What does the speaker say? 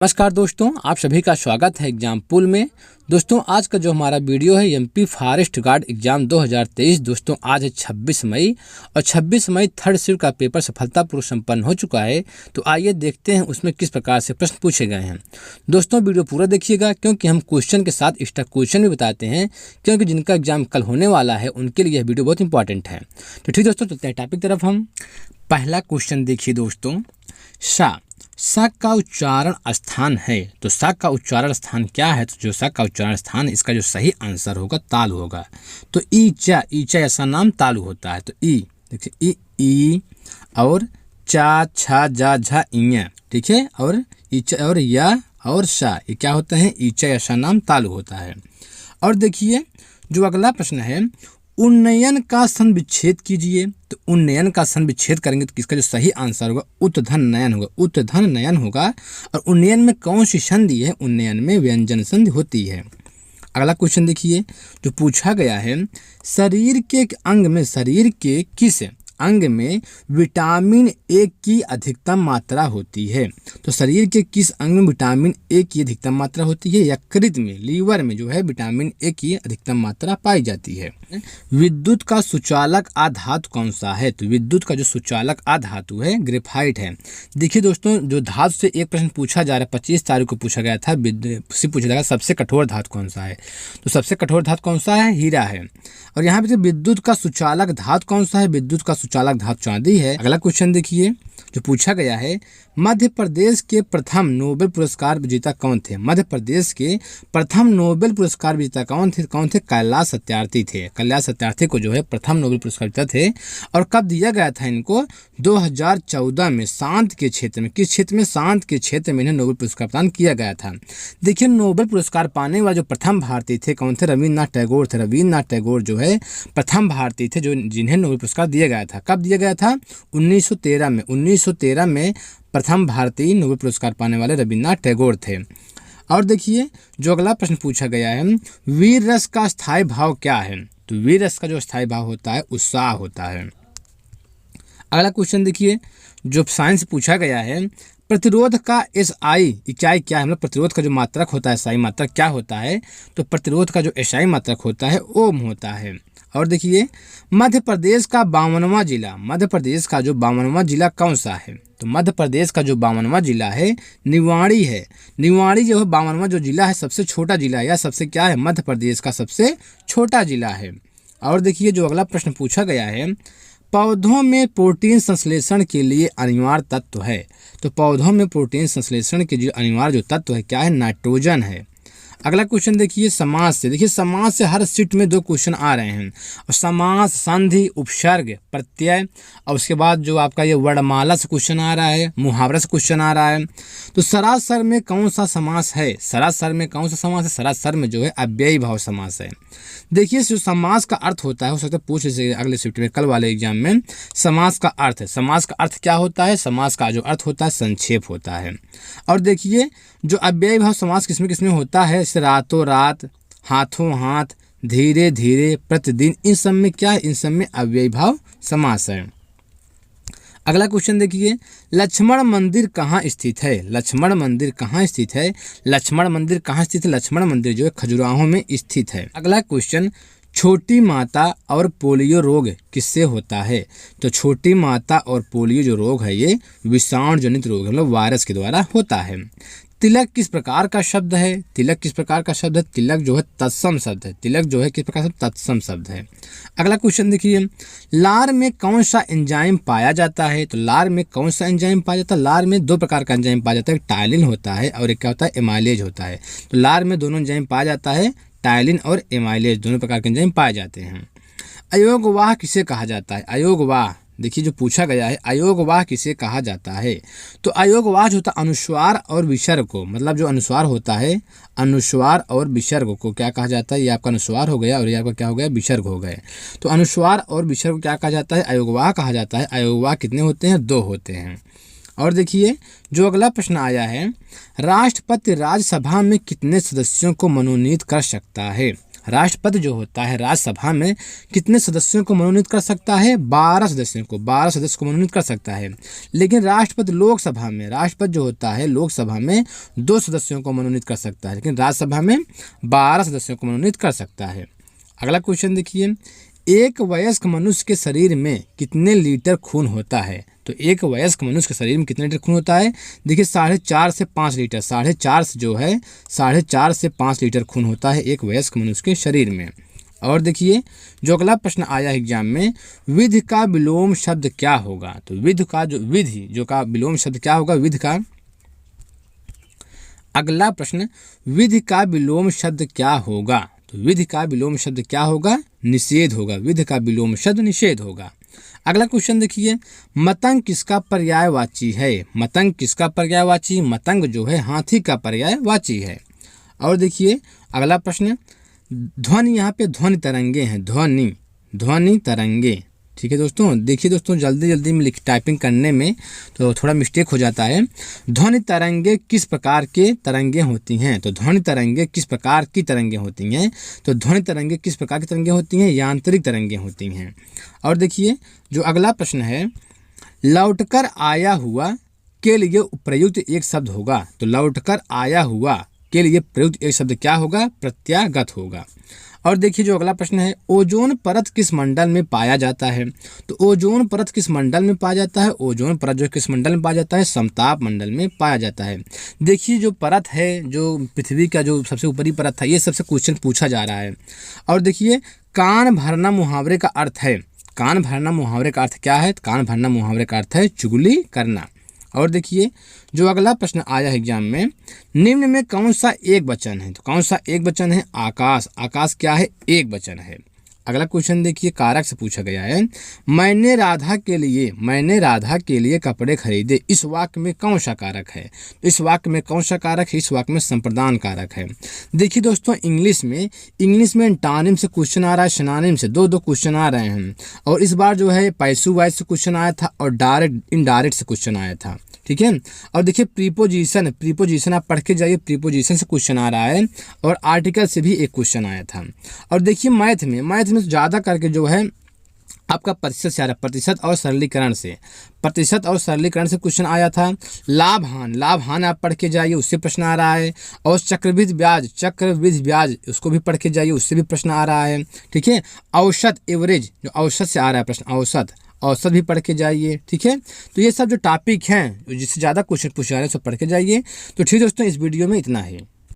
नमस्कार दोस्तों, आप सभी का स्वागत है एग्जाम पूल में। दोस्तों आज का जो हमारा वीडियो है एमपी फॉरेस्ट गार्ड एग्जाम 2023। दोस्तों आज है 26 मई और 26 मई थर्ड शिफ्ट का पेपर सफलतापूर्वक संपन्न हो चुका है। तो आइए देखते हैं उसमें किस प्रकार से प्रश्न पूछे गए हैं। दोस्तों वीडियो पूरा देखिएगा क्योंकि हम क्वेश्चन के साथ एक्स्ट्रा क्वेश्चन भी बताते हैं, क्योंकि जिनका एग्जाम कल होने वाला है उनके लिए यह वीडियो बहुत इंपॉर्टेंट है। तो ठीक दोस्तों, चलते हैं टॉपिक तरफ। हम पहला क्वेश्चन देखिए दोस्तों, सा का उच्चारण स्थान है। तो सा का उच्चारण स्थान क्या है? तो जो सा का उच्चारण स्थान है, इसका जो सही आंसर होगा तालु होगा। तो ईचा ऐसा नाम तालु होता है। तो ई देखिए ई और चा छा जा झा इया, ठीक है, और ईचा और या और सा, ये क्या होता है? ईचा ऐसा नाम तालु होता है। और देखिए जो अगला प्रश्न है, उन्नयन का सन विच्छेद कीजिए। तो उन्नयन का सन विच्छेद करेंगे तो किसका जो सही आंसर होगा? उत्तधन नयन होगा। उत्तधन नयन होगा। और उन्नयन में कौन सी संधि है? उन्नयन में व्यंजन संधि होती है। अगला क्वेश्चन देखिए जो पूछा गया है, शरीर के किस अंग में विटामिन ए की अधिकतम मात्रा होती है? तो शरीर के किस अंग में विटामिन ए की अधिकतम मात्रा होती है? यकृत में, लीवर में जो है विटामिन ए की अधिकतम मात्रा पाई जाती है। विद्युत का सुचालक आधातु कौन सा है? तो विद्युत का जो सुचालक आधातु है ग्रेफाइट है। देखिए दोस्तों, जो धातु से एक प्रश्न पूछा जा रहा है, 25 तारीख को पूछा गया था, पूछा जाएगा सबसे कठोर धातु कौन सा है? तो सबसे कठोर धातु कौन सा है? हीरा है। और यहाँ पे विद्युत का सुचालक धातु कौन सा है? विद्युत का सुचालक धातु चांदी है। अगला क्वेश्चन देखिए जो पूछा गया है, मध्य प्रदेश के प्रथम नोबेल पुरस्कार विजेता कौन थे? मध्य प्रदेश के प्रथम नोबेल पुरस्कार विजेता कौन थे? कैलाश सत्यार्थी थे। कैलाश सत्यार्थी को जो है प्रथम नोबेल पुरस्कार विजेता थे। और कब दिया गया था इनको? 2014 में शांत के क्षेत्र में। किस क्षेत्र में? शांत के क्षेत्र में इन्हें नोबेल पुरस्कार प्रदान किया गया था। देखिए नोबेल पुरस्कार पाने वाले जो प्रथम भारतीय थे कौन थे? रविन्द्रनाथ टैगोर थे। रविन्द्रनाथ टैगोर जो है प्रथम भारतीय थे जो जिन्हें नोबेल पुरस्कार दिया गया था। कब दिया गया था? 1913 में प्रथम भारतीय नोबेल पुरस्कार पाने वाले रविन्द्रनाथ टैगोर थे। और देखिए जो अगला प्रश्न पूछा गया है, वीर रस का स्थायी भाव क्या है? तो वीर रस का जो स्थायी भाव होता है उत्साह होता है। अगला क्वेश्चन देखिए जो साइंस पूछा गया है, प्रतिरोध का एसआई इकाई क्या है? मतलब प्रतिरोध का जो मात्रक होता है, एसआई मात्रक क्या होता है? तो प्रतिरोध का जो एसआई मात्रक होता है ओम होता है। और देखिए मध्य प्रदेश का 52वां जिला, मध्य प्रदेश का जो 52वां जिला कौन सा है? तो मध्य प्रदेश का जो 52वां जिला है निवाड़ी है। निवाड़ी जो है 52वां जो जिला है सबसे छोटा जिला है, या सबसे क्या है? मध्य प्रदेश का सबसे छोटा जिला है। और देखिए जो अगला प्रश्न पूछा गया है, पौधों में प्रोटीन संश्लेषण के लिए अनिवार्य तत्व है। तो पौधों में प्रोटीन संश्लेषण के लिए अनिवार्य जो तत्व है क्या है? नाइट्रोजन है। अगला क्वेश्चन देखिए समास से। देखिए समास से हर शिफ्ट में 2 क्वेश्चन आ रहे हैं। और समास, संधि, उपसर्ग, प्रत्यय, और उसके बाद जो आपका ये वर्णमाला से क्वेश्चन आ रहा है, मुहावरा से क्वेश्चन आ रहा है। तो सरासर में कौन सा समास है? सरासर में कौन सा समास है? सरासर में जो है अव्ययी भाव समास है। देखिए जो समास का अर्थ होता है, हो सकता है पूछ लीजिए अगले शिफ्ट में, कल वाले एग्जाम में। समास का अर्थ है, समास का अर्थ क्या होता है? समास का जो अर्थ होता है संक्षेप होता है। और देखिए जो अव्ययी भाव समास किसमें किसमें होता है? जैसे रातों रात, हाथों हाथ, धीरे धीरे, प्रतिदिन, इन सब में क्या है? इन सब में अव्ययी भाव समास है। अगला क्वेश्चन देखिए, लक्ष्मण मंदिर कहाँ स्थित है? लक्ष्मण मंदिर कहाँ स्थित है? लक्ष्मण मंदिर कहाँ स्थित है? लक्ष्मण मंदिर जो है खजुराहो में स्थित है। अगला क्वेश्चन, छोटी माता और पोलियो रोग किससे होता है? तो छोटी माता और पोलियो जो रोग है ये विषाणु जनित रोग है, मतलब वायरस के द्वारा होता है। तिलक किस प्रकार का शब्द है? तिलक किस प्रकार का शब्द है? तिलक जो है तत्सम शब्द है। तिलक जो है किस प्रकार से? तत्सम शब्द है। अगला क्वेश्चन देखिए, लार में कौन सा एंजाइम पाया जाता है? तो लार में कौन सा एंजाइम पाया जाता है? लार में 2 प्रकार का एंजाइम पाया जाता है, टायलिन होता है और एक क्या होता है? एमाइलेज होता है। तो लार में दोनों एंजाइम पाया जाता है, टायलिन और एमाइलेज, दोनों प्रकार के एंजाइम पाए जाते हैं। अयोगवाह किसे कहा जाता है? अयोगवाह, देखिए जो पूछा गया है, अयोगवाह किसे कहा जाता है? तो अयोगवाह जो होता है अनुस्वार और विसर्ग को, मतलब जो अनुस्वार होता है, अनुस्वार और विसर्ग को क्या कहा जाता है? ये आपका अनुस्वार हो गया और ये आपका क्या हो गया? विसर्ग हो गए। तो अनुस्वार और विसर्ग को क्या कहा जाता है? अयोगवाह कहा जाता है। अयोगवाह कितने होते हैं? 2 होते हैं। और देखिए जो अगला प्रश्न आया है, राष्ट्रपति राज्यसभा में कितने सदस्यों को मनोनीत कर सकता है? राष्ट्रपति जो होता है राज्यसभा में कितने सदस्यों को मनोनीत कर सकता है? 12 सदस्यों को, 12 सदस्य को मनोनीत कर सकता है। लेकिन राष्ट्रपति लोकसभा में, राष्ट्रपति जो होता है लोकसभा में 2 सदस्यों को मनोनीत कर सकता है, लेकिन राज्यसभा में 12 सदस्यों को मनोनीत कर सकता है। अगला क्वेश्चन देखिए, एक वयस्क मनुष्य के शरीर में कितने लीटर खून होता है? तो एक वयस्क मनुष्य के शरीर में कितने लीटर खून होता है? देखिए 4.5 से 5 लीटर, 4.5 से जो है 4.5 से 5 लीटर खून होता है एक वयस्क मनुष्य के शरीर में। और देखिए जो अगला प्रश्न आया एग्जाम में, विधि का विलोम शब्द क्या होगा? तो विधि का विलोम शब्द क्या होगा? विधि का अगला प्रश्न, विधि का विलोम शब्द क्या होगा? तो विधि का विलोम शब्द क्या होगा? निषेध होगा। विधि का विलोम शब्द निषेध होगा। अगला क्वेश्चन देखिए, मतंग किसका पर्यायवाची है? मतंग किसका पर्यायवाची? मतंग जो है हाथी का पर्यायवाची है। और देखिए अगला प्रश्न, ध्वनि, यहाँ पे ध्वनि तरंगे हैं, ध्वनि तरंगे। ठीक है दोस्तों, देखिए दोस्तों जल्दी में टाइपिंग करने में तो थोड़ा मिस्टेक हो जाता है। ध्वनि तरंगे किस प्रकार के तरंगे होती हैं? तो ध्वनि तरंगे किस प्रकार की तरंगे होती हैं? तो ध्वनि तरंगे किस प्रकार की तरंगे होती हैं? यांत्रिक तरंगे होती हैं। और देखिए जो अगला प्रश्न है, लौटकर आया हुआ के लिए प्रयुक्त एक शब्द होगा। तो लौटकर आया हुआ के लिए प्रयुक्त एक शब्द क्या होगा? प्रत्यागत होगा। और देखिए जो अगला प्रश्न है, ओजोन परत किस मंडल में पाया जाता है? तो ओजोन परत किस मंडल में पाया जाता है? ओजोन परत जो किस मंडल में पाया जाता है? समताप मंडल में पाया जाता है। देखिए जो परत है, जो पृथ्वी का जो सबसे ऊपरी परत था, ये सबसे क्वेश्चन पूछा जा रहा है। और देखिए कान भरना मुहावरे का अर्थ है, कान भरना मुहावरे का अर्थ क्या है? कान भरना मुहावरे का अर्थ है चुगली करना। और देखिए जो अगला प्रश्न आया है एग्जाम में, निम्न में कौन सा एक वचन है? तो कौन सा एक वचन है? आकाश। आकाश क्या है? एक वचन है। अगला क्वेश्चन देखिए, कारक से पूछा गया है, मैंने राधा के लिए कपड़े खरीदे, इस वाक्य में कौन सा कारक है? तो इस वाक्य में कौन सा कारक है? इस वाक्य में संप्रदान कारक है। देखिए दोस्तों इंग्लिश में एंटोनिम से क्वेश्चन आ रहा है, सिनोनिम से, दो क्वेश्चन आ रहे हैं। और इस बार जो है पैसिव वॉइस से क्वेश्चन आया था और डायरेक्ट इनडायरेक्ट से क्वेश्चन आया था। ठीक है। और देखिए प्रीपोजिशन आप पढ़ के जाइए, प्रीपोजिशन से क्वेश्चन आ रहा है और आर्टिकल से भी एक क्वेश्चन आया था। और देखिए मैथ में ज़्यादा करके जो है आपका प्रतिशत से आ रहा है, प्रतिशत और सरलीकरण से क्वेश्चन आया था। लाभ-हानि आप पढ़ के जाइए, उससे प्रश्न आ रहा है। और चक्रवृद्धि ब्याज उसको भी पढ़ के जाइए, उससे भी प्रश्न आ रहा है। ठीक है। औसत, एवरेज, जो औसत से आ रहा है प्रश्न, औसत भी पढ़ के जाइए। ठीक है। तो ये सब जो टॉपिक हैं जिससे ज़्यादा क्वेश्चन पूछे जा रहे हैं सब पढ़ के जाइए। तो ठीक दोस्तों इस वीडियो में इतना ही।